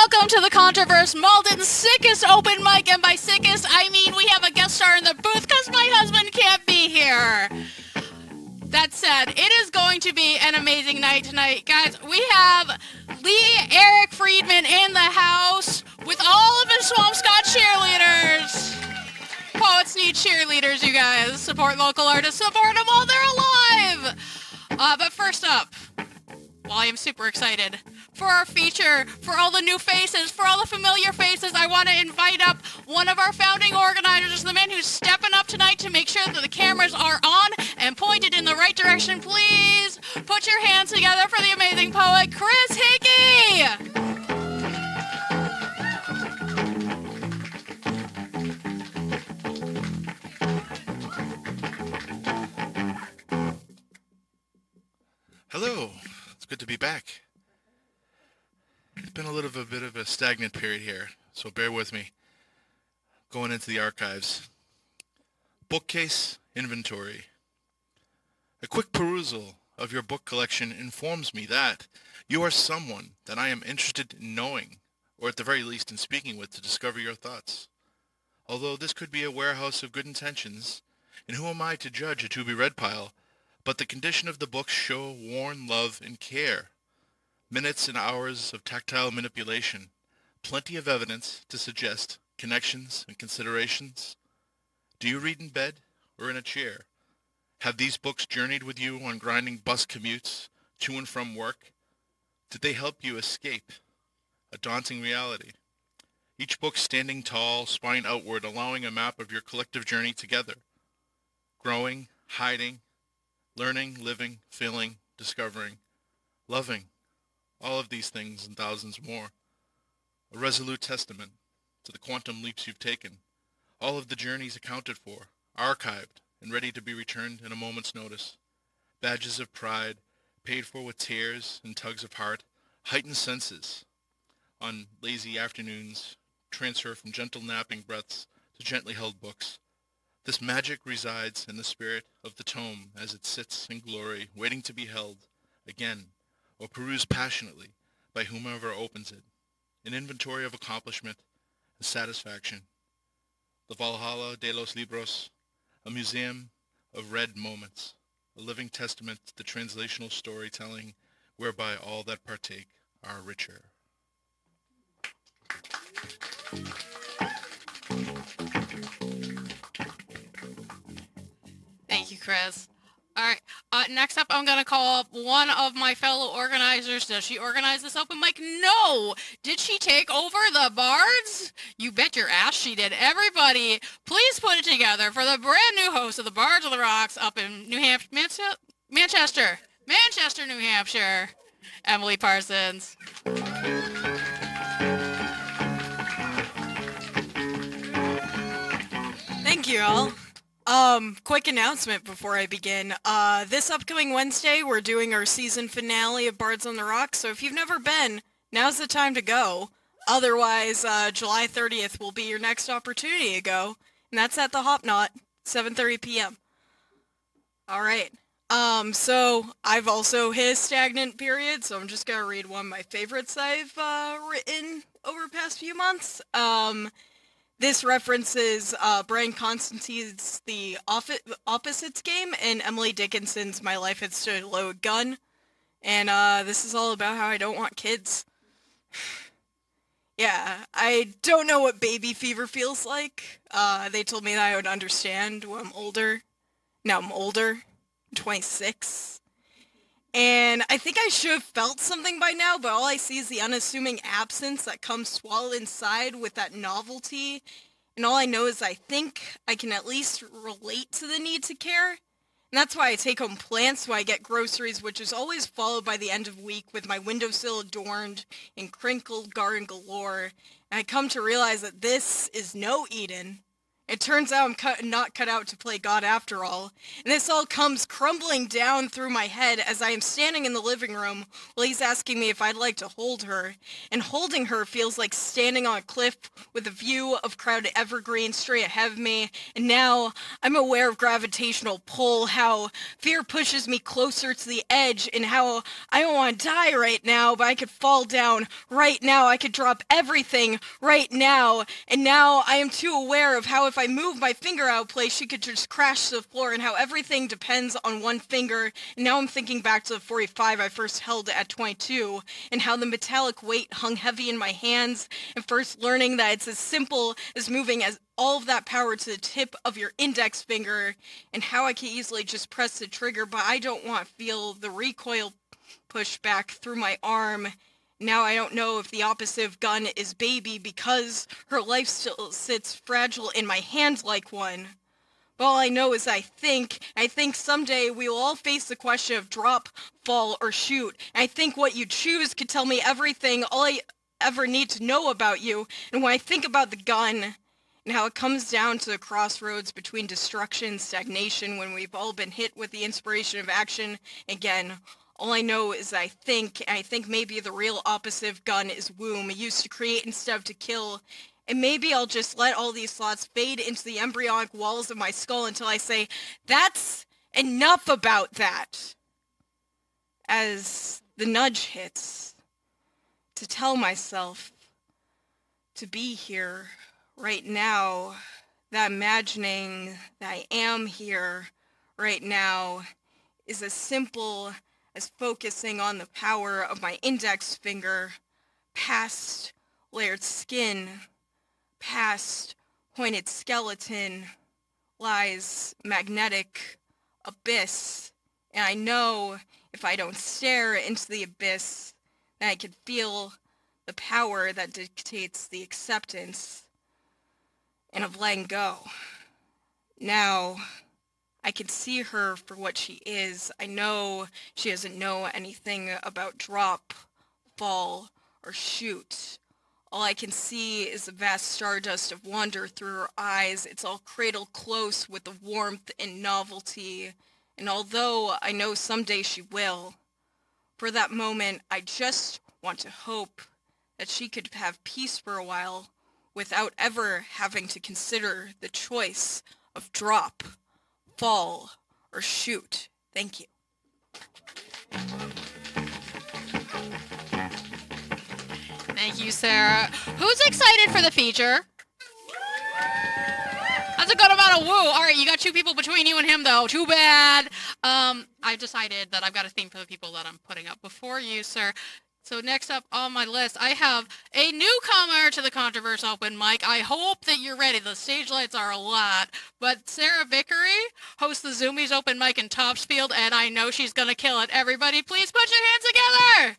Welcome to the Contro-Verse, Malden's sickest open mic, and by sickest, I mean we have a guest star in the booth because my husband can't be here. That said, it is going to be an amazing night tonight. Guys, we have Eric Freedman in the house with all of his Swampscott cheerleaders. Poets need cheerleaders, you guys. Support local artists, support them while they're alive. But first up, well, I am super excited for our feature, for all the new faces, for all the familiar faces. I want to invite up one of our founding organizers, the man who's stepping up tonight to make sure that the cameras are on and pointed in the right direction. Please put your hands together for the amazing poet, Chris Hickey! Hello, it's good to be back. It's been a bit of a stagnant period here, so bear with me. Going into the archives. Bookcase inventory. A quick perusal of your book collection informs me that you are someone that I am interested in knowing, or at the very least in speaking with to discover your thoughts. Although this could be a warehouse of good intentions, and who am I to judge a to-be-read pile? But the condition of the books show worn love and care. Minutes and hours of tactile manipulation. Plenty of evidence to suggest connections and considerations. Do you read in bed or in a chair? Have these books journeyed with you on grinding bus commutes to and from work? Did they help you escape a daunting reality? Each book standing tall, spine outward, allowing a map of your collective journey together. Growing, hiding, learning, living, feeling, discovering, loving, all of these things and thousands more. A resolute testament to the quantum leaps you've taken, all of the journeys accounted for, archived, and ready to be returned in a moment's notice. Badges of pride, paid for with tears and tugs of heart, heightened senses. On lazy afternoons, transfer from gentle napping breaths to gently held books. This magic resides in the spirit of the tome as it sits in glory, waiting to be held again, or perused passionately by whomever opens it. An inventory of accomplishment and satisfaction. The Valhalla de los Libros, a museum of read moments, a living testament to the translational storytelling whereby all that partake are richer. Thank you, Chris. All right, next up, I'm going to call up one of my fellow organizers. Does she organize this open mic? No! Did she take over the Bards? You bet your ass she did. Everybody, please put it together for the brand new host of the Bards of the Rocks up in Manchester, New Hampshire, Emily Parsons. Thank you all. Quick announcement before I begin. This upcoming Wednesday, we're doing our season finale of Bards on the Rocks, so if you've never been, now's the time to go. Otherwise, July 30th will be your next opportunity to go, and that's at the Hop Knot, 7:30 p.m. Alright, so I've also hit a stagnant period, so I'm just gonna read one of my favorites I've, written over the past few months. This references Brian Constantine's The Opposites game and Emily Dickinson's My Life Had Stood Low a Gun. And this is all about how I don't want kids. Yeah, I don't know what baby fever feels like. They told me that I would understand when I'm older. Now I'm older. I'm 26. And I think I should have felt something by now, but all I see is the unassuming absence that comes swallowed inside with that novelty. And all I know is I think I can at least relate to the need to care. And that's why I take home plants when I get groceries, which is always followed by the end of week with my windowsill adorned in crinkled garden galore. And I come to realize that this is no Eden. It turns out I'm not cut out to play God after all, and this all comes crumbling down through my head as I am standing in the living room while he's asking me if I'd like to hold her, and holding her feels like standing on a cliff with a view of crowded evergreen straight ahead of me, and now I'm aware of gravitational pull, how fear pushes me closer to the edge, and how I don't want to die right now, but I could fall down right now, I could drop everything right now, and now I am too aware of how if I move my finger out of place, she could just crash to the floor, and how everything depends on one finger. And now I'm thinking back to the 45 I first held at 22, and how the metallic weight hung heavy in my hands, and first learning that it's as simple as moving as all of that power to the tip of your index finger, and how I can easily just press the trigger, but I don't want to feel the recoil push back through my arm. Now I don't know if the opposite of gun is baby, because her life still sits fragile in my hand like one. But all I know is I think someday we will all face the question of drop, fall, or shoot. And I think what you choose could tell me everything, all I ever need to know about you. And when I think about the gun, and how it comes down to the crossroads between destruction and stagnation when we've all been hit with the inspiration of action, again, all I know is I think maybe the real opposite of gun is womb, used to create instead of to kill. And maybe I'll just let all these thoughts fade into the embryonic walls of my skull until I say, that's enough about that. As the nudge hits, to tell myself to be here right now, that imagining that I am here right now is as simple as focusing on the power of my index finger, past layered skin, past pointed skeleton, lies magnetic abyss. And I know if I don't stare into the abyss, then I can feel the power that dictates the acceptance and of letting go. Now, I can see her for what she is. I know she doesn't know anything about drop, fall, or shoot. All I can see is the vast stardust of wonder through her eyes. It's all cradled close with the warmth and novelty. And although I know someday she will, for that moment, I just want to hope that she could have peace for a while without ever having to consider the choice of drop, fall, or shoot. Thank you. Thank you, Sarah. Who's excited for the feature? That's a good amount of woo. All right, you got two people between you and him, though. Too bad. I've decided that I've got a theme for the people that I'm putting up before you, sir. So next up on my list, I have a newcomer to the Contro-Verse open mic. I hope that you're ready. The stage lights are a lot. But Sarah Vickery hosts the Zoomies open mic in Topsfield, and I know she's going to kill it. Everybody, please put your hands together.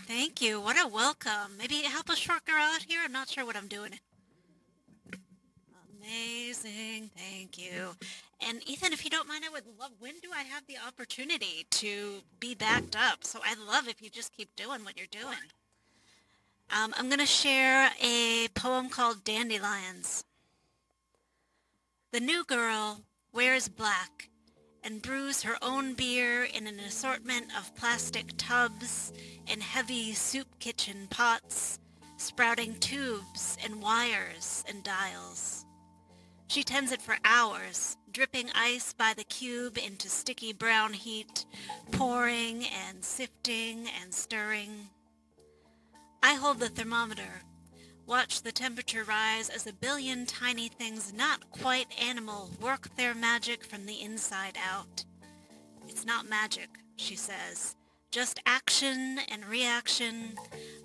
Thank you. What a welcome. Maybe help a short girl out here? I'm not sure what I'm doing. Amazing. Thank you. And Ethan, if you don't mind, I would love, when do I have the opportunity to be backed up? So I'd love if you just keep doing what you're doing. I'm going to share a poem called Dandelions. The new girl wears black and brews her own beer in an assortment of plastic tubs and heavy soup kitchen pots, sprouting tubes and wires and dials. She tends it for hours, dripping ice by the cube into sticky brown heat, pouring and sifting and stirring. I hold the thermometer, watch the temperature rise as a billion tiny things not quite animal work their magic from the inside out. It's not magic, she says, just action and reaction,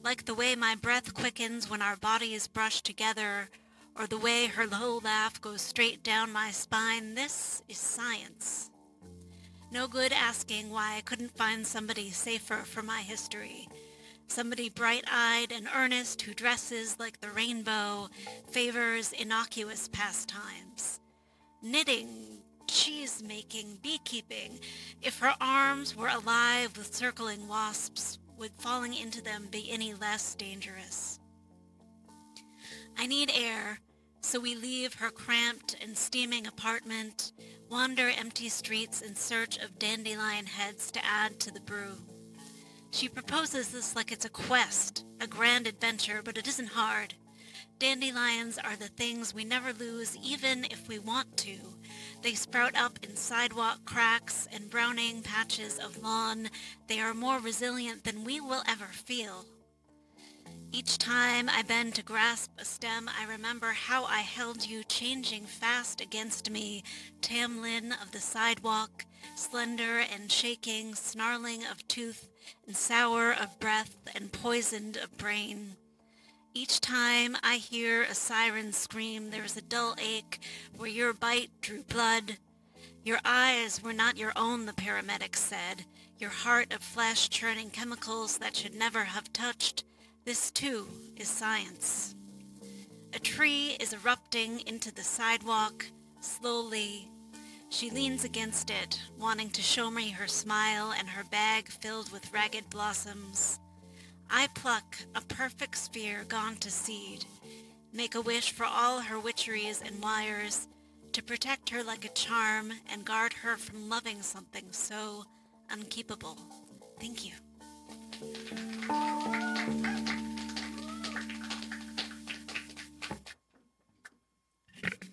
like the way my breath quickens when our bodies brush together, or the way her low laugh goes straight down my spine. This is science. No good asking why I couldn't find somebody safer for my history. Somebody bright-eyed and earnest who dresses like the rainbow, favors innocuous pastimes. Knitting, cheese-making, beekeeping. If her arms were alive with circling wasps, would falling into them be any less dangerous? I need air, so we leave her cramped and steaming apartment, wander empty streets in search of dandelion heads to add to the brew. She proposes this like it's a quest, a grand adventure, but it isn't hard. Dandelions are the things we never lose even if we want to. They sprout up in sidewalk cracks and browning patches of lawn. They are more resilient than we will ever feel. Each time I bend to grasp a stem, I remember how I held you changing fast against me, Tamlin of the sidewalk, slender and shaking, snarling of tooth and sour of breath and poisoned of brain. Each time I hear a siren scream, there is a dull ache where your bite drew blood. Your eyes were not your own, the paramedics said, your heart of flesh churning chemicals that should never have touched. This, too, is science. A tree is erupting into the sidewalk, slowly. She leans against it, wanting to show me her smile and her bag filled with ragged blossoms. I pluck a perfect sphere gone to seed, make a wish for all her witcheries and wires, to protect her like a charm and guard her from loving something so unkeepable. Thank you.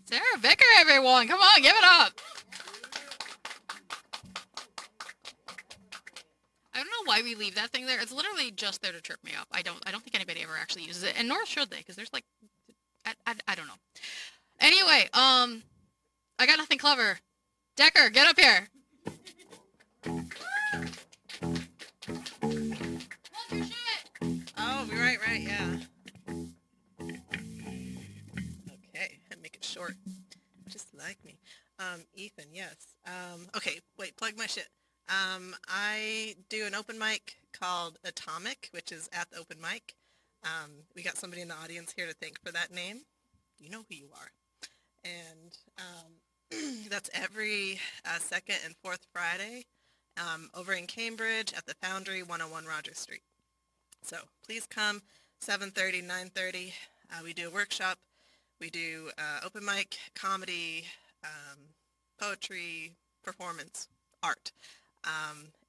Sarah Vicker, everyone. Come on, give it up. I don't know why we leave that thing there. It's literally just there to trip me up. I don't think anybody ever actually uses it, and nor should they, because there's like, I don't know. Anyway, I got nothing clever. Decker, get up here. Oh, right, yeah. Okay, and make it short, just like me. Ethan, yes. Okay, wait, plug my shit. I do an open mic called Atomic, which is at the open mic. We got somebody in the audience here to thank for that name. You know who you are. And that's every second and fourth Friday over in Cambridge at the Foundry, 101 Rogers Street. So please come, 7:30, 9:30. We do a workshop. We do open mic, comedy, poetry, performance, art,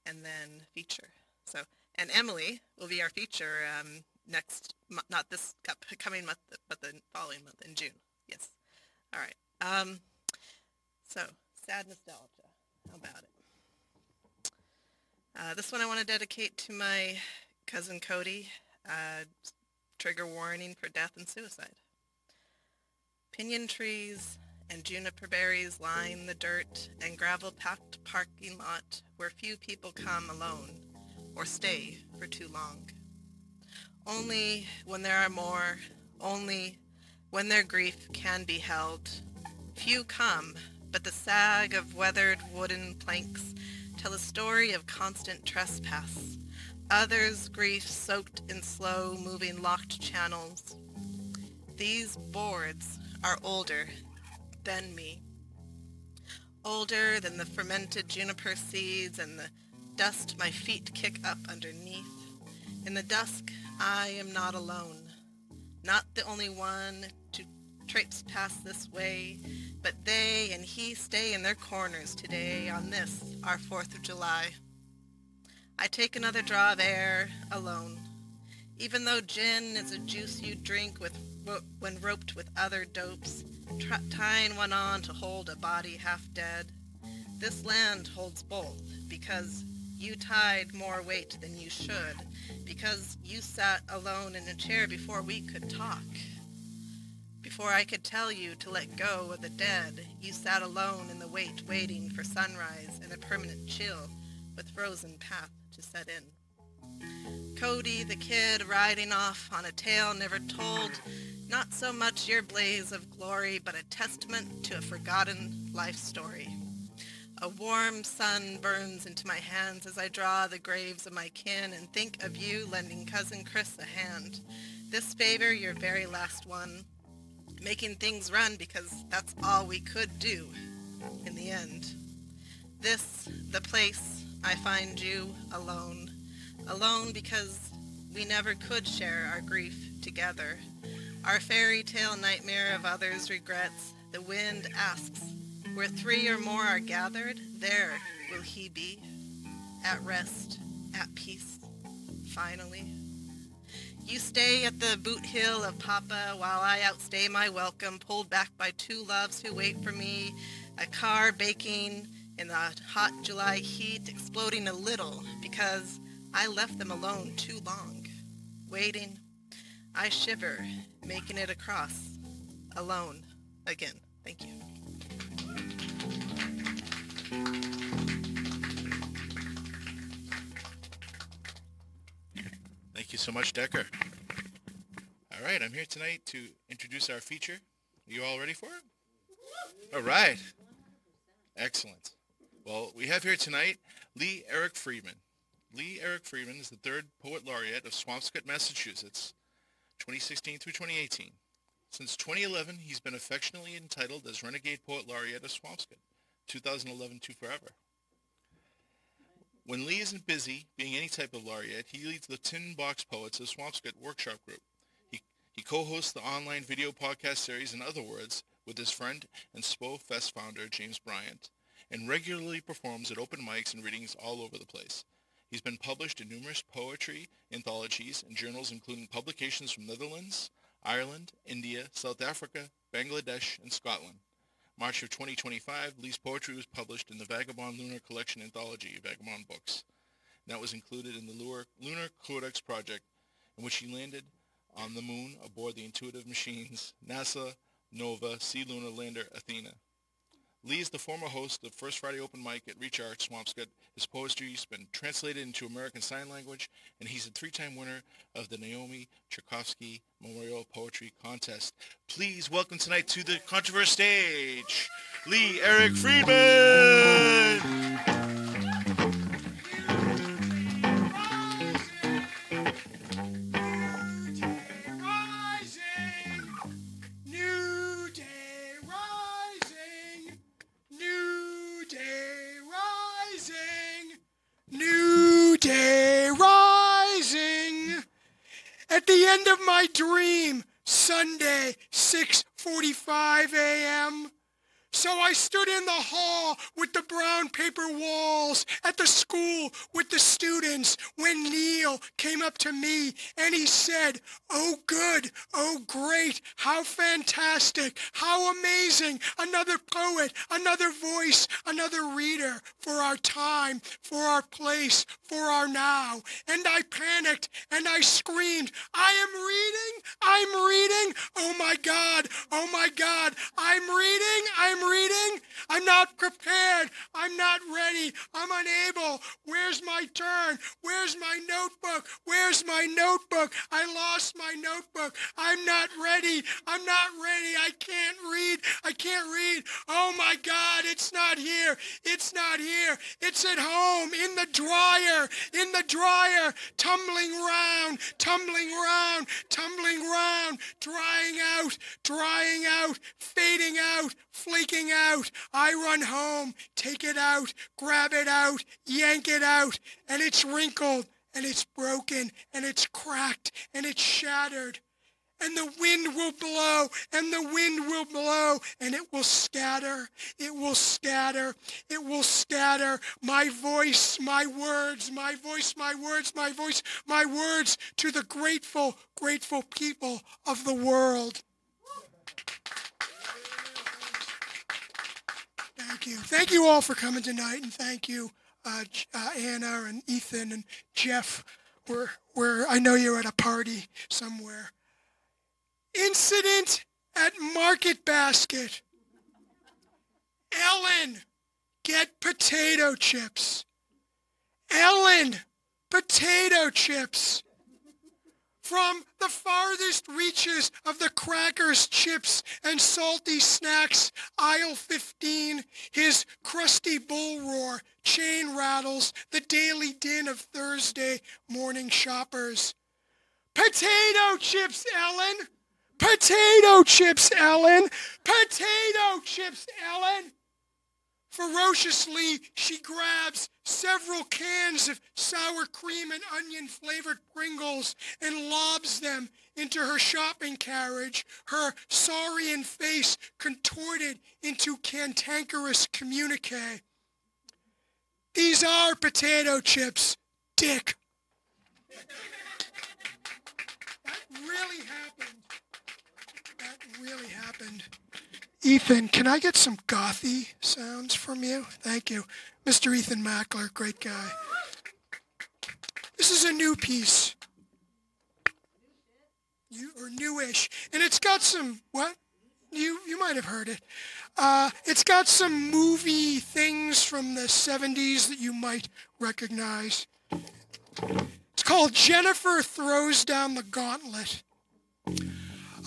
and then feature. So, and Emily will be our feature next, not this coming month, but the following month in June. Yes. All right. So, sad nostalgia. How about it? This one I want to dedicate to my cousin Cody. Trigger warning for death and suicide. Pinyon trees and juniper berries line the dirt and gravel-packed parking lot where few people come alone or stay for too long. Only when there are more, only when their grief can be held. Few come, but the sag of weathered wooden planks tell a story of constant trespass. Others' grief soaked in slow-moving locked channels. These boards are older than me. Older than the fermented juniper seeds and the dust my feet kick up underneath. In the dusk, I am not alone. Not the only one to traipse past this way, but they and he stay in their corners today on this, our 4th of July. I take another draw of air, alone. Even though gin is a juice you drink when roped with other dopes, tying one on to hold a body half dead. This land holds both, because you tied more weight than you should, because you sat alone in a chair before we could talk. Before I could tell you to let go of the dead, you sat alone in the waiting for sunrise and a permanent chill with frozen path to set in. Cody, the kid, riding off on a tale never told, not so much your blaze of glory, but a testament to a forgotten life story. A warm sun burns into my hands as I draw the graves of my kin and think of you lending Cousin Chris a hand. This favor, your very last one, making things run because that's all we could do in the end. This, the place I find you alone, Alone because we never could share our grief together. Our fairy tale nightmare of others' regrets. The wind asks, where three or more are gathered, there will he be. At rest, at peace, finally. You stay at the boot hill of Papa while I outstay my welcome, pulled back by two loves who wait for me, a car baking in the hot July heat, exploding a little because I left them alone too long. Waiting, I shiver, making it across, alone again. Thank you. Thank you so much, Decker. All right, I'm here tonight to introduce our feature. Are you all ready for it? All right. Excellent. Well, we have here tonight Lee Eric Freedman. Lee Eric Freedman is the third Poet Laureate of Swampscott, Massachusetts, 2016 through 2018. Since 2011, he's been affectionately entitled as Renegade Poet Laureate of Swampscott, 2011 to forever. When Lee isn't busy being any type of laureate, he leads the Tin Box Poets of Swampscott workshop group. He co-hosts the online video podcast series, In Other Words, with his friend and SpoFest founder, James Bryant, and regularly performs at open mics and readings all over the place. He's been published in numerous poetry anthologies and journals, including publications from Netherlands, Ireland, India, South Africa, Bangladesh, and Scotland. March of 2025, Lee's poetry was published in the Vagabond Lunar Collection Anthology, Vagabond Books. And that was included in the Lunar Codex Project, in which he landed on the moon aboard the intuitive machines NASA Nova-C Lunar Lander Athena. Lee is the former host of First Friday Open Mic at ReachArts, Swampscott. His poetry has been translated into American Sign Language, and he's a three-time winner of the Naomi Cherkofsky Memorial Poetry Contest. Please welcome tonight to the Contro-Verse stage, Lee Eric Freedman! At the end of my dream, Sunday, 6:45 a.m. So I stood in the hall with the brown paper walls at the school with the students when Neil came up to me and he said, "Oh good, oh great, how fantastic, how amazing, another poet, another voice, another reader for our time, for our place, for our now." And I panicked and I screamed, I'm reading, oh my God, I'm reading, I'm not prepared, I'm not ready, I'm unable, where's my turn, where's my notebook, I lost my notebook, I'm not ready, I can't read, oh my God, it's not here, it's at home, in the dryer, tumbling round, drying out, fading out, flaking out. I run home, take it out, grab it out, yank it out, and it's wrinkled, and it's broken, and it's cracked, and it's shattered. And the wind will blow, and it will scatter, my voice, my words to the grateful people of the world. Thank you all for coming tonight, and thank you, Anna and Ethan and Jeff. I know you're at a party somewhere. Incident at Market Basket. Ellen, get potato chips. Ellen, potato chips. From the farthest reaches of the crackers, chips, and salty snacks, aisle 15, his crusty bull roar, chain rattles, the daily din of Thursday morning shoppers. Potato chips, Ellen! Potato chips, Ellen! Ferociously, she grabs several cans of sour cream and onion-flavored Pringles and lobs them into her shopping carriage, her saurian face contorted into cantankerous communique. These are potato chips, dick. That really happened. Ethan, can I get some gothy sounds from you? Thank you. Mr. Ethan Mackler, great guy. This is a new piece. Or newish. And it's got some, what? You might have heard it. It's got some movie things from the 70s that you might recognize. It's called Jennifer Throws Down the Gauntlet.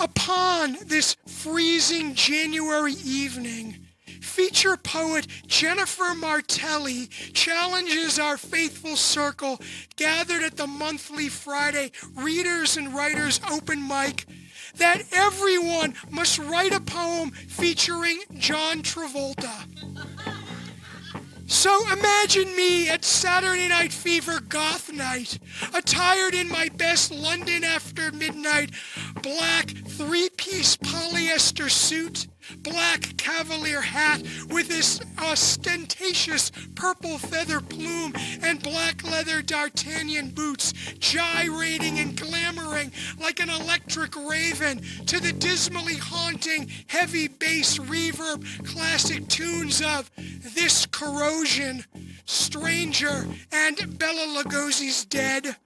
Upon this freezing January evening, feature poet Jennifer Martelli challenges our faithful circle gathered at the monthly Friday Readers and Writers Open Mic that everyone must write a poem featuring John Travolta. So imagine me at Saturday Night Fever Goth Night, attired in my best London After Midnight black three-piece polyester suit, black cavalier hat with this ostentatious purple feather plume, and black leather D'Artagnan boots, gyrating and glamoring like an electric raven to the dismally haunting heavy bass reverb classic tunes of This Corrosion, Stranger, and Bela Lugosi's Dead.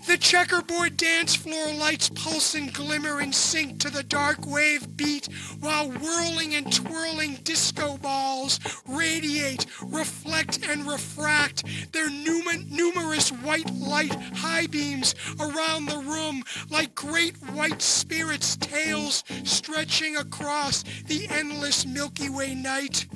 The checkerboard dance floor lights pulse and glimmer in sync to the dark wave beat, while whirling and twirling disco balls radiate, reflect, and refract their numerous white light high beams around the room like great white spirits' tails stretching across the endless Milky Way night.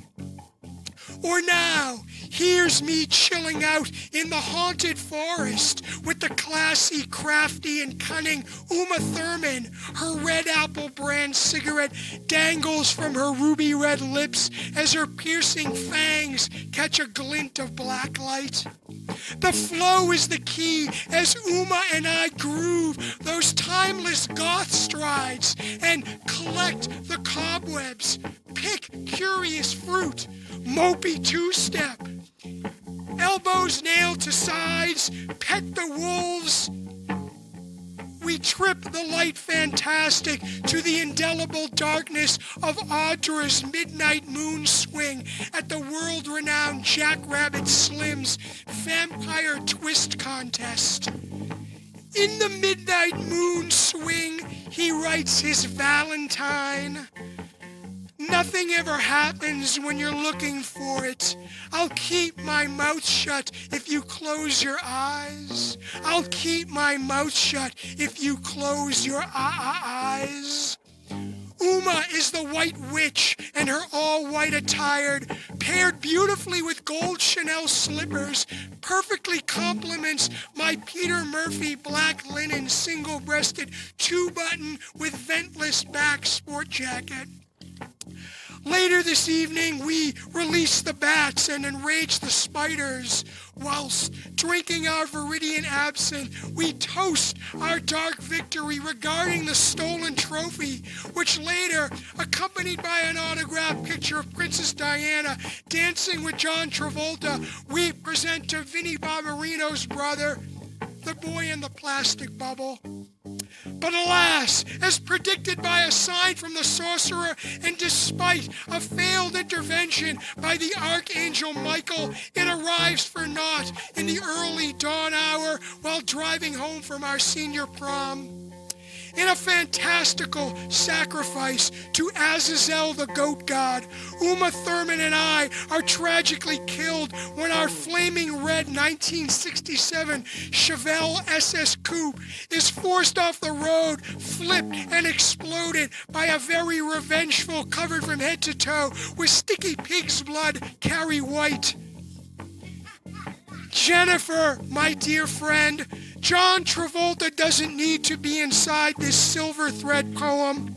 Or now, here's me chilling out in the haunted forest with the classy, crafty, and cunning Uma Thurman. Her Red Apple brand cigarette dangles from her ruby red lips as her piercing fangs catch a glint of black light. The flow is the key as Uma and I groove those timeless goth strides and collect the cobwebs, pick curious fruit, mopey two-step, elbows nailed to sides, pet the wolves. We trip the light fantastic to the indelible darkness of Audra's midnight moon swing at the world-renowned Jackrabbit Slim's Vampire Twist Contest. In the midnight moon swing, he writes his Valentine. Nothing ever happens when you're looking for it. I'll keep my mouth shut if you close your eyes. I'll keep my mouth shut if you close your eyes. Uma is the white witch, and her all-white attired, paired beautifully with gold Chanel slippers, perfectly complements my Peter Murphy black linen single-breasted two-button with ventless back sport jacket. Later this evening, we release the bats and enrage the spiders. Whilst drinking our Viridian absinthe, we toast our dark victory regarding the stolen trophy, which later, accompanied by an autographed picture of Princess Diana dancing with John Travolta, we present to Vinnie Barbarino's brother, the boy in the plastic bubble. But alas, as predicted by a sign from the sorcerer, and despite a failed intervention by the Archangel Michael, it arrives for naught in the early dawn hour while driving home from our senior prom. In a fantastical sacrifice to Azazel the goat god, Uma Thurman and I are tragically killed when our flaming red 1967 Chevelle SS Coupe is forced off the road, flipped, and exploded by a very revengeful, covered from head to toe with sticky pig's blood, Carrie White. Jennifer, my dear friend, John Travolta doesn't need to be inside this silver thread poem,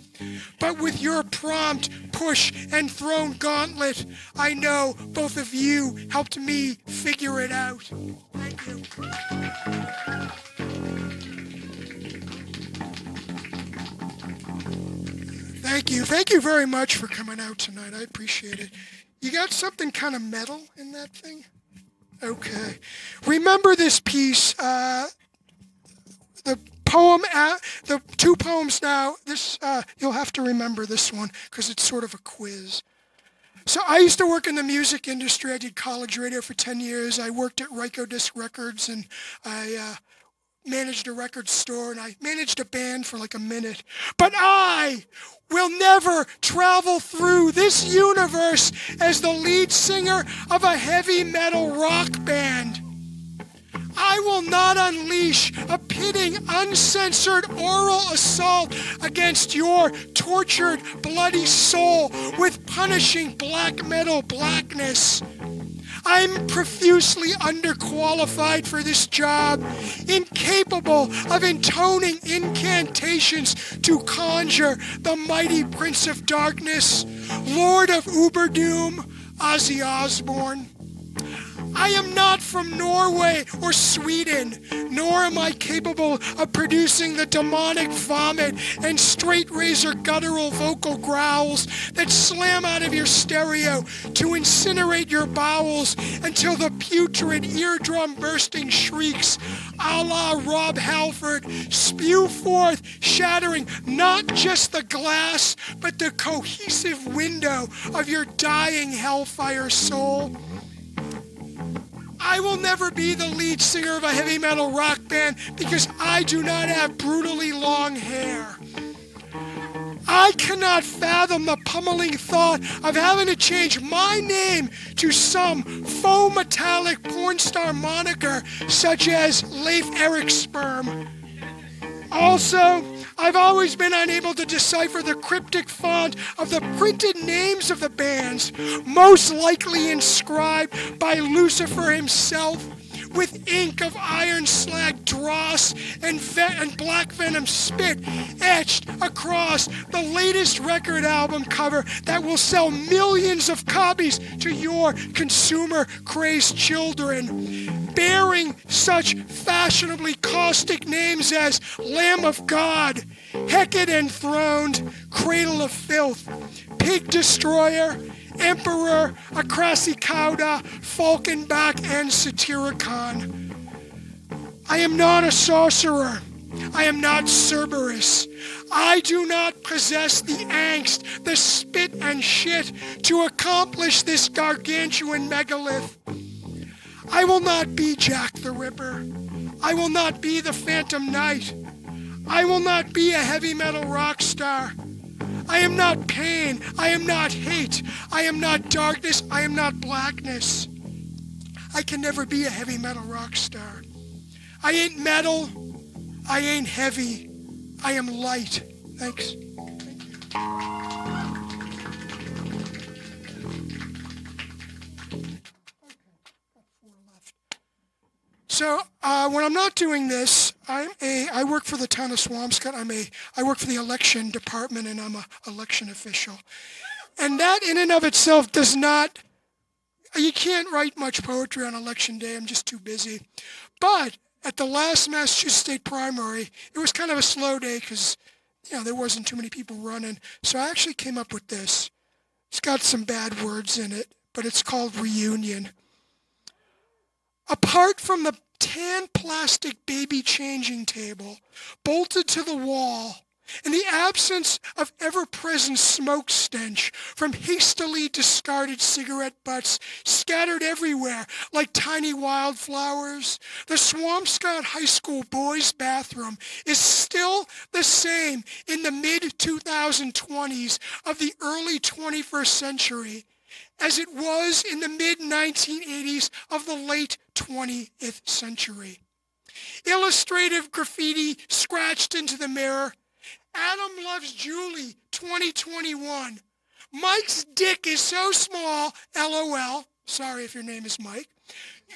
but with your prompt, push and thrown gauntlet. I know both of you helped me figure it out. Thank you. Thank you. Thank you very much for coming out tonight. I appreciate it. You got something kind of metal in that thing? Okay. Remember this piece, the poem, the two poems now, this, you'll have to remember this one because it's sort of a quiz. So I used to work in the music industry. I did college radio for 10 years. I worked at Ryko Disc Records, and I managed a record store, and I managed a band for like a minute. But I will never travel through this universe as the lead singer of a heavy metal rock band. I will not unleash a pitting, uncensored oral assault against your tortured, bloody soul with punishing black metal blackness. I'm profusely underqualified for this job, incapable of intoning incantations to conjure the mighty Prince of Darkness, Lord of Uberdoom, Ozzy Osbourne. I am not from Norway or Sweden, nor am I capable of producing the demonic vomit and straight razor guttural vocal growls that slam out of your stereo to incinerate your bowels until the putrid eardrum bursting shrieks a la Rob Halford spew forth, shattering not just the glass but the cohesive window of your dying hellfire soul. I will never be the lead singer of a heavy metal rock band because I do not have brutally long hair. I cannot fathom the pummeling thought of having to change my name to some faux metallic porn star moniker such as Leif Erik's sperm. Also, I've always been unable to decipher the cryptic font of the printed names of the bands, most likely inscribed by Lucifer himself, with ink of iron slag dross and black venom spit etched across the latest record album cover that will sell millions of copies to your consumer-crazed children, bearing such fashionably caustic names as Lamb of God, Hecate Enthroned, Cradle of Filth, Pig Destroyer, Emperor, Akrasicauda, Falkenbach, and Satyricon. I am not a sorcerer. I am not Cerberus. I do not possess the angst, the spit and shit to accomplish this gargantuan megalith. I will not be Jack the Ripper. I will not be the Phantom Knight. I will not be a heavy metal rock star. I am not pain. I am not hate. I am not darkness. I am not blackness. I can never be a heavy metal rock star. I ain't metal. I ain't heavy. I am light. Thanks. So when I'm not doing this, I work for the town of Swampscott. I work for the election department, and I'm an election official. And that in and of itself does not, you can't write much poetry on election day. I'm just too busy. But at the last Massachusetts State primary, it was kind of a slow day because, there wasn't too many people running. So I actually came up with this. It's got some bad words in it, but it's called Reunion. Apart from the tan plastic baby changing table bolted to the wall, in the absence of ever-present smoke stench from hastily discarded cigarette butts scattered everywhere like tiny wildflowers, the Swampscott High School boys' bathroom is still the same in the mid-2020s of the early 21st century as it was in the mid-1980s of the late 20th century. Illustrative graffiti scratched into the mirror. Adam loves Julie, 2021. Mike's dick is so small, LOL. Sorry if your name is Mike.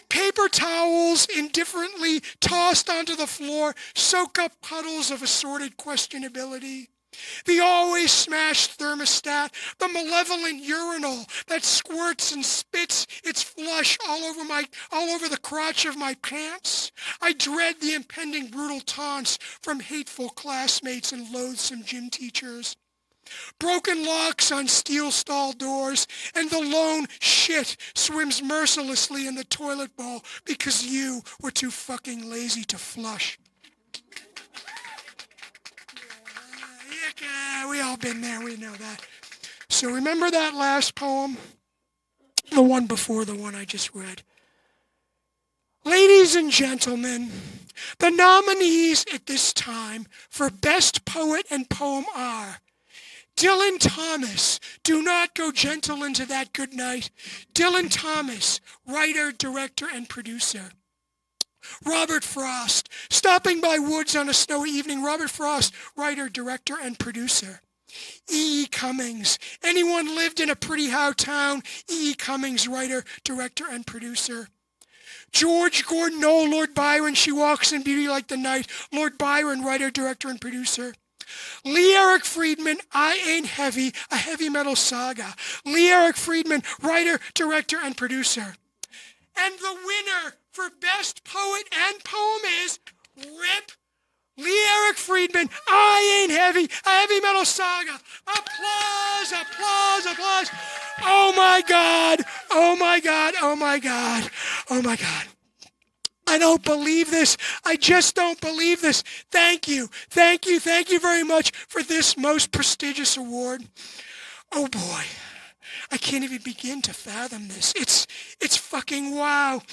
Paper towels indifferently tossed onto the floor soak up puddles of assorted questionability. The always smashed thermostat, the malevolent urinal that squirts and spits its flush all over the crotch of my pants. I dread the impending brutal taunts from hateful classmates and loathsome gym teachers. Broken locks on steel stall doors, and the lone shit swims mercilessly in the toilet bowl because you were too fucking lazy to flush. Yeah, we all been there, we know that. So remember that last poem? The one before the one I just read. Ladies and gentlemen, the nominees at this time for Best Poet and Poem are Dylan Thomas, Do Not Go Gentle Into That Good Night. Dylan Thomas, writer, director, and producer. Robert Frost, Stopping by Woods on a Snowy Evening. Robert Frost, writer, director, and producer. E.E. Cummings, Anyone Lived in a Pretty How Town. E.E. Cummings, writer, director, and producer. George Gordon, oh, Lord Byron, She Walks in Beauty Like the Night. Lord Byron, writer, director, and producer. Lee Eric Freedman, I Ain't Heavy, a heavy metal saga. Lee Eric Freedman, writer, director, and producer. And the winner for Best Poet and Poem is RIP Lee Eric Freedman, I Ain't Heavy, a heavy metal saga. Applause, applause, applause. Oh my God, oh my God, oh my God, oh my God. I don't believe this. I just don't believe this. Thank you. Thank you. Thank you very much for this most prestigious award. Oh boy. I can't even begin to fathom this. It's fucking wow.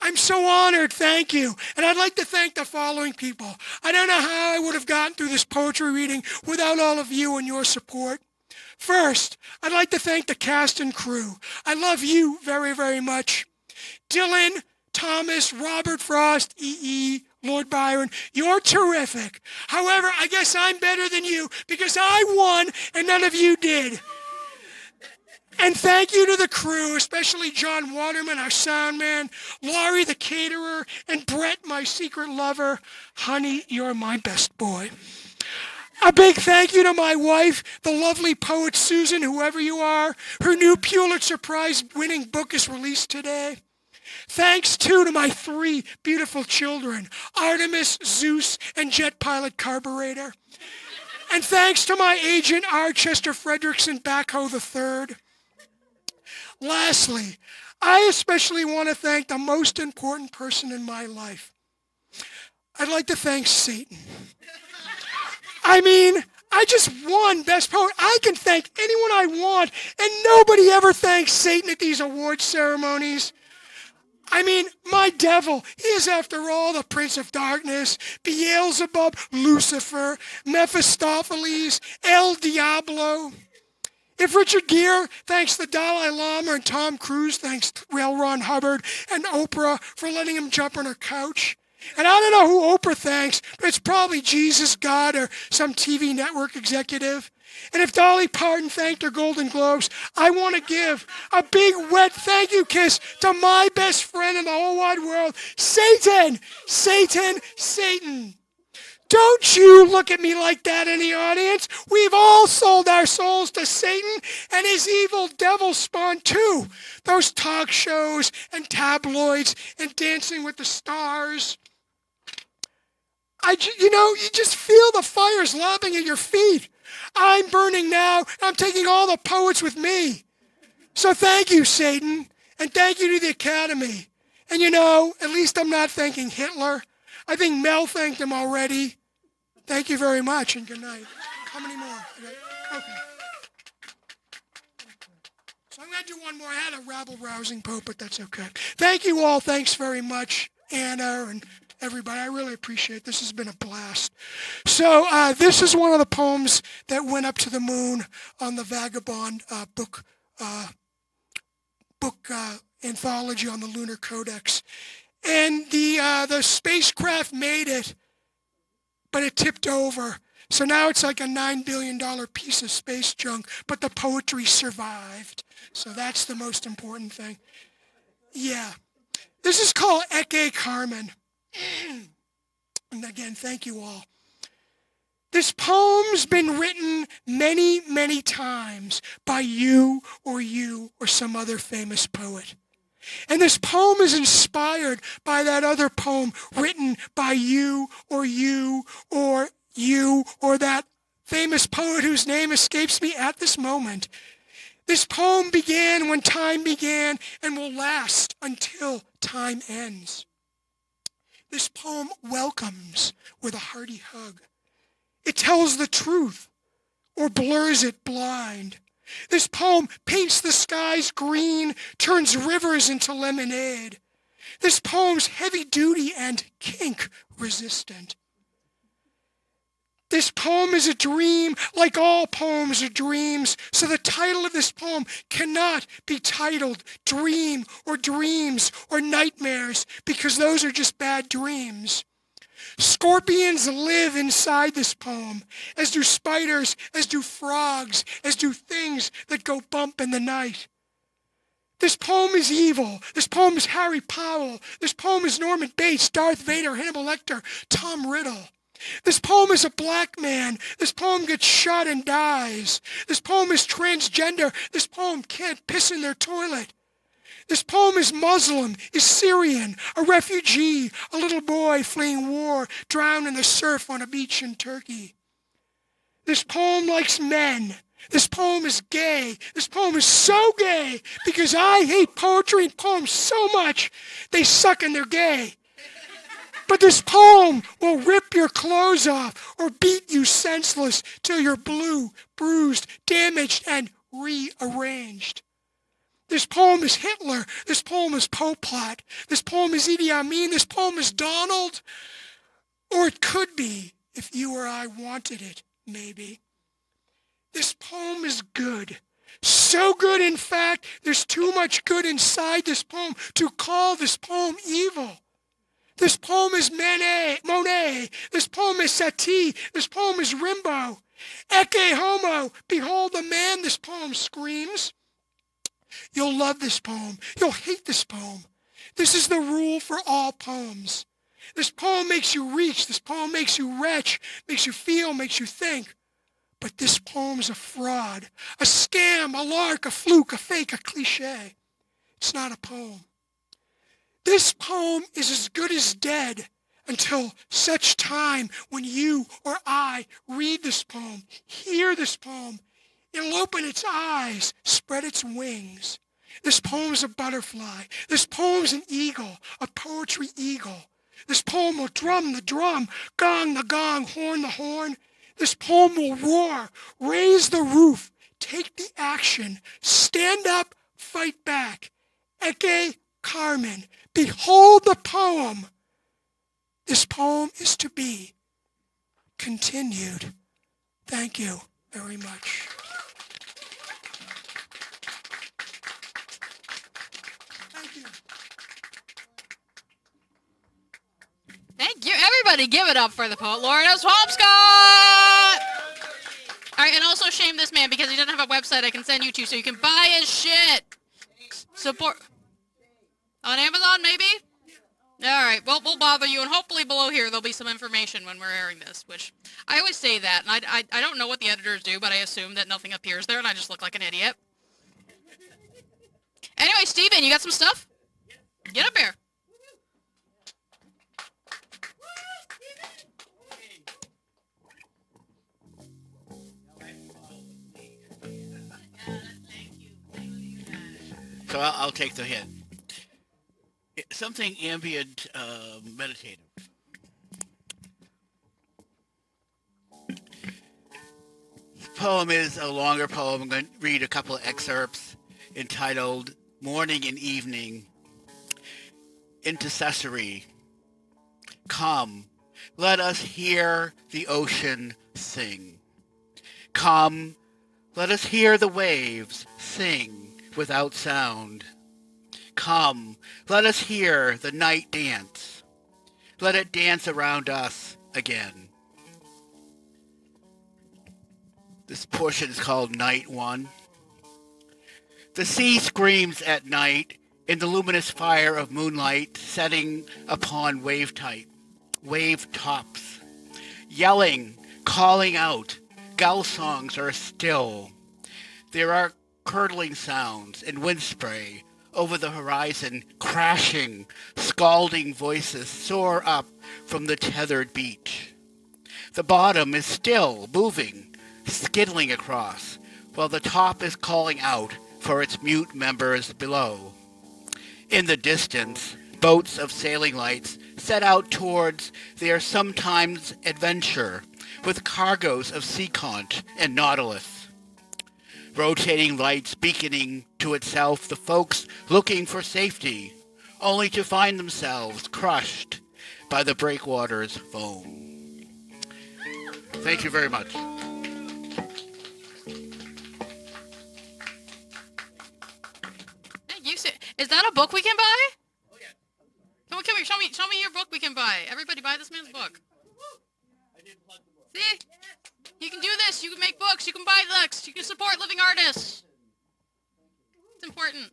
I'm so honored. Thank you. And I'd like to thank the following people. I don't know how I would have gotten through this poetry reading without all of you and your support. First, I'd like to thank the cast and crew. I love you very, very much. Dylan, Thomas, Robert Frost, E.E., Lord Byron, you're terrific. However, I guess I'm better than you because I won and none of you did. And thank you to the crew, especially John Waterman, our sound man, Laurie, the caterer, and Brett, my secret lover. Honey, you're my best boy. A big thank you to my wife, the lovely poet Susan, whoever you are. Her new Pulitzer Prize-winning book is released today. Thanks, too, to my 3 beautiful children, Artemis, Zeus, and Jet Pilot Carburetor. And thanks to my agent, R. Chester Fredrickson Backhoe III. Lastly, I especially want to thank the most important person in my life. I'd like to thank Satan. I mean, I just won Best Poet. I can thank anyone I want, and nobody ever thanks Satan at these award ceremonies. I mean, my devil, he is after all the Prince of Darkness, Beelzebub, Lucifer, Mephistopheles, El Diablo. If Richard Gere thanks the Dalai Lama and Tom Cruise thanks L. Ron Hubbard and Oprah for letting him jump on her couch. And I don't know who Oprah thanks, but it's probably Jesus, God, or some TV network executive. And if Dolly Parton thanked her Golden Globes, I want to give a big wet thank you kiss to my best friend in the whole wide world, Satan, Satan, Satan. Don't you look at me like that in the audience. We've all sold our souls to Satan and his evil devil spawn too. Those talk shows and tabloids and Dancing with the Stars. You just feel the fires lapping at your feet. I'm burning now. I'm taking all the poets with me. So thank you, Satan, and thank you to the Academy. And at least I'm not thanking Hitler. I think Mel thanked him already. Thank you very much, and good night. How many more? Okay. So I'm going to do one more. I had a rabble-rousing poet, but that's okay. Thank you all. Thanks very much, Anna and everybody. I really appreciate it. This has been a blast. So this is one of the poems that went up to the moon on the Vagabond book anthology on the Lunar Codex. And the spacecraft made it, but it tipped over. So now it's like a $9 billion piece of space junk, but the poetry survived. So that's the most important thing. Yeah. This is called Ecce Carmen. And again, thank you all. This poem's been written many, many times by you or some other famous poet. And this poem is inspired by that other poem written by you or that famous poet whose name escapes me at this moment. This poem began when time began and will last until time ends. This poem welcomes with a hearty hug. It tells the truth or blurs it blind. This poem paints the skies green, turns rivers into lemonade. This poem's heavy duty and kink resistant. This poem is a dream, like all poems are dreams, so the title of this poem cannot be titled Dream or Dreams or Nightmares, because those are just bad dreams. Scorpions live inside this poem, as do spiders, as do frogs, as do things that go bump in the night. This poem is evil. This poem is Harry Powell. This poem is Norman Bates, Darth Vader, Hannibal Lecter, Tom Riddle. This poem is a black man. This poem gets shot and dies. This poem is transgender. This poem can't piss in their toilet. This poem is Muslim, is Syrian, a refugee, a little boy fleeing war, drowned in the surf on a beach in Turkey. This poem likes men. This poem is gay. This poem is so gay because I hate poetry and poems so much they suck and they're gay. But this poem will rip your clothes off or beat you senseless till you're blue, bruised, damaged, and rearranged. This poem is Hitler. This poem is Pol Pot. This poem is Idi Amin. This poem is Donald. Or it could be, if you or I wanted it, maybe. This poem is good. So good, in fact, there's too much good inside this poem to call this poem evil. This poem is Monet. This poem is Satie. This poem is Rimbaud. Ecce homo, behold the man, this poem screams. You'll love this poem. You'll hate this poem. This is the rule for all poems. This poem makes you reach. This poem makes you retch, makes you feel, makes you think. But this poem's a fraud, a scam, a lark, a fluke, a fake, a cliche. It's not a poem. This poem is as good as dead until such time when you or I read this poem, hear this poem. It'll open its eyes, spread its wings. This poem's a butterfly. This poem's an eagle, a poetry eagle. This poem will drum the drum, gong the gong, horn the horn. This poem will roar, raise the roof, take the action, stand up, fight back. Ecce Carmen, behold the poem. This poem is to be continued. Thank you very much. Thank you. Thank you. Everybody give it up for the poet laureate of Swampscott! All right, and also shame this man because he doesn't have a website I can send you to so you can buy his shit. Support. On Amazon, maybe? All right, well, we'll bother you, and hopefully below here there'll be some information when we're airing this, which I always say that, and I don't know what the editors do, but I assume that nothing appears there, and I just look like an idiot. Anyway, Steven, you got some stuff? Get up here. So I'll take the hint. Something ambient, meditative. The poem is a longer poem. I'm going to read a couple of excerpts entitled Morning and Evening. Intercessory. Come, let us hear the ocean sing. Come, let us hear the waves sing without sound. Come, let us hear the night dance. Let it dance around us again. This portion is called Night 1. The sea screams at night in the luminous fire of moonlight setting upon wave tops, yelling, calling out. Gull songs are still. There are curdling sounds and wind spray over the horizon. Crashing, scalding voices soar up from the tethered beach. The bottom is still moving, skiddling across, while the top is calling out for its mute members below. In the distance, boats of sailing lights set out towards their sometimes adventure with cargoes of sea conch and nautilus. Rotating lights beaconing to itself the folks looking for safety, only to find themselves crushed by the breakwater's foam. Thank you very much. Is that a book we can buy? Oh yeah. Come here. Show me your book we can buy. Everybody buy this man's book. I didn't plug the book. See? You can do this. You can make books. You can buy books. You can support living artists. It's important.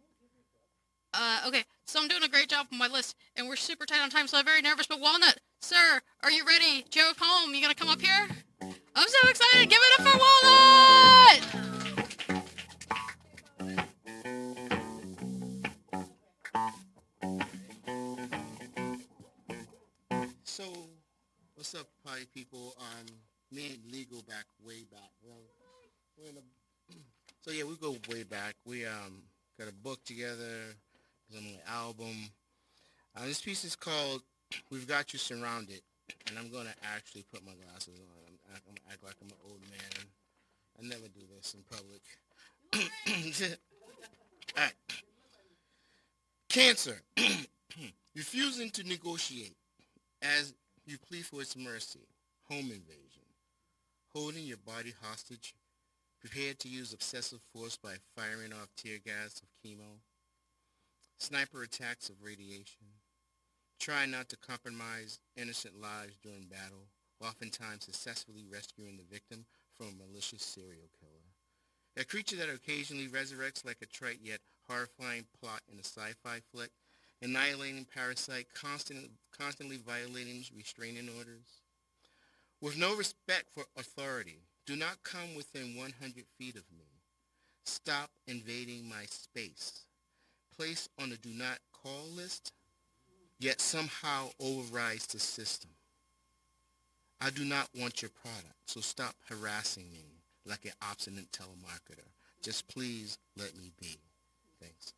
Okay. So I'm doing a great job on my list, and we're super tight on time, so I'm very nervous. But Walnut, sir, are you ready? Do you have a poem? You gonna come up here? I'm so excited. Give it up for Walnut! So, what's up, party people? Me and Lee go back, way back. So yeah, we go way back. We got a book together, on my album. This piece is called "We've Got You Surrounded," and I'm gonna actually put my glasses on. I'm gonna act like I'm an old man. I never do this in public. All right. Cancer, refusing to negotiate. As you plead for its mercy, home invasion, holding your body hostage, prepared to use excessive force by firing off tear gas of chemo, sniper attacks of radiation, trying not to compromise innocent lives during battle, oftentimes successfully rescuing the victim from a malicious serial killer. A creature that occasionally resurrects like a trite yet horrifying plot in a sci-fi flick, annihilating parasite, constantly violating restraining orders. With no respect for authority, do not come within 100 feet of me. Stop invading my space. Placed on the do not call list, yet somehow overrides the system. I do not want your product, so stop harassing me like an obstinate telemarketer. Just please let me be. Thanks.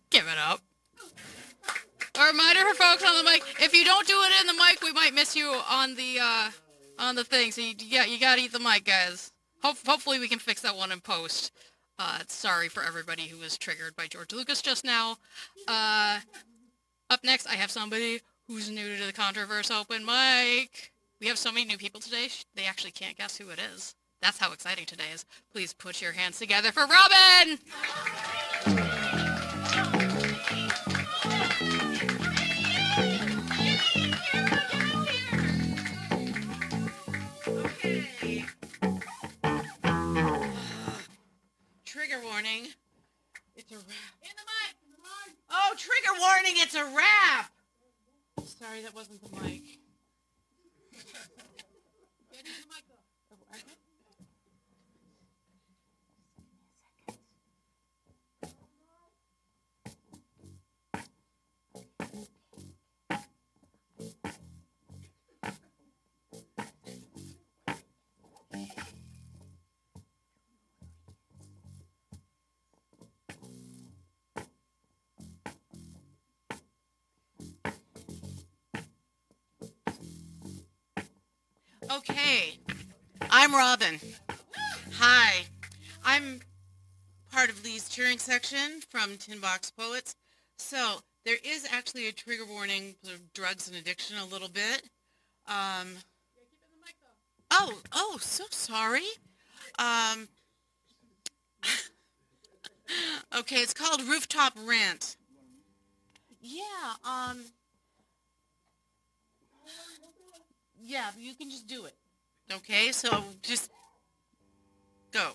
Give it up. A reminder for folks on the mic: if you don't do it in the mic, we might miss you on the thing. So you gotta eat the mic, guys. Hopefully we can fix that one in post. Sorry for everybody who was triggered by George Lucas just now. Up next, I have somebody who's new to the Contro-Verse open mic. We have so many new people today, they actually can't guess who it is. That's how exciting today is. Please put your hands together for Robin! Trigger warning. It's a wrap. In the mic! Oh, trigger warning, it's a wrap! Sorry, that wasn't the mic. Okay, I'm Robin. Hi, I'm part of Lee's cheering section from Tin Box Poets. So there is actually a trigger warning for drugs and addiction a little bit. Oh, so sorry. Okay, it's called Rooftop Rant. Yeah, yeah, you can just do it. Okay, so just go.